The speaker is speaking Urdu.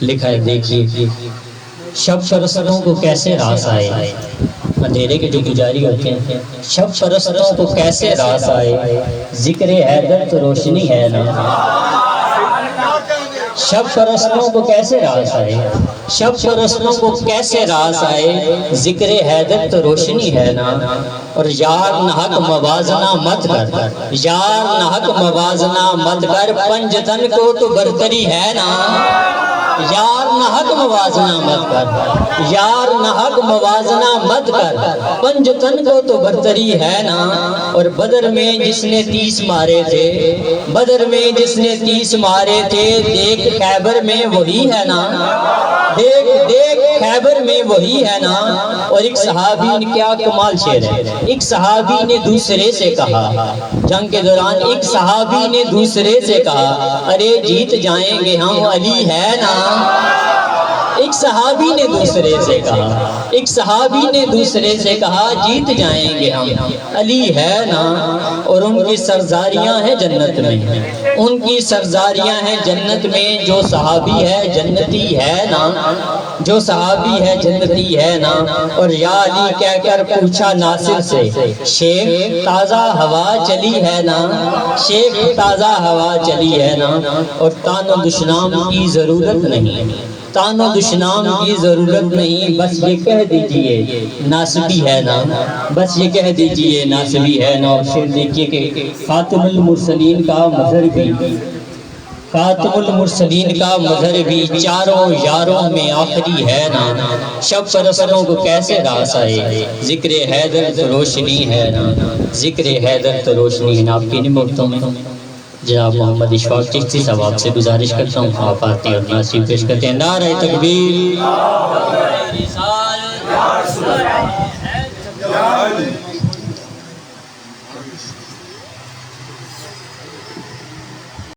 لکھا ہے دیکھیے شب پرستوں کو کیسے راس آئے، اندھیرے کے جو پجاری ہوتے ہیں، شب پرستوں کو کیسے راس آئے، ذکر حیدر تو روشنی ہے نا۔ شب پرستوں کو کیسے راس آئے، شب پرستوں کو کیسے راس آئے، ذکر حیدر تو روشنی ہے نا۔ اور یار نحق موازنہ مت کر، یار نحق موازنہ مت کر، پنجتن کو تو برتری ہے نا۔ یار نحق موازنہ مت کر، یار نحق موازنہ مت کر، پنجتن کو تو برتری ہے نا۔ اور بدر میں جس نے 30 مارے تھے، بدر میں جس نے 30 مارے تھے، دیکھ خیبر میں وہی ہے نا، دیکھ خیبر میں وہی ہے نا۔ اور ایک صحابی نے، کیا کمال شعر ہے، ایک صحابی نے دوسرے سے کہا جنگ کے دوران، ایک صحابی نے دوسرے سے کہا ارے جیت جائیں گے ہم، علی ہے نا۔ ایک صحابی نے دوسرے سے کہا، ایک صحابی نے دوسرے سے کہا جیت جائیں گے ہم، علی ہے نا۔ اور ان کی سرزاریاں ہیں جنت میں، ان کی سرزاریاں ہیں جنت میں، جو صحابی ہے جنتی ہے نا، جو صحابی ہے جنتی ہے نا۔ اور یا علی کہہ کر پوچھا ناصر سے، شیخ تازہ ہوا چلی ہے نا، شیخ تازہ ہوا چلی ہے نا۔ اور تان و دشنام کی ضرورت نہیں، تان و دشنام کی ضرورت نہیں، بس یہ کہہ دیجئے ناصبی ہے نا، بس یہ کہہ دیجئے ناصبی ہے نا۔ اور پھر دیکھیے کہ خاتم المرسلین کا مظہر بھی، خاتم المرسلین کا مظہر بھی چاروں یاروں میں آخری ہے نا۔ شب پرستوں کو کیسے راس آئے، ذکر حیدر تو روشنی ہے نا، ذکر حیدر تو روشنی ہے نا۔ آپ کی نمبرتوں میں جناب محمد اشفاق چشتی صاحب آپ سے گزارش کرتا ہوں، آپ آتے ہیں اور ناصیب پیش کرتے ہیں۔ نعرہ تکبیر،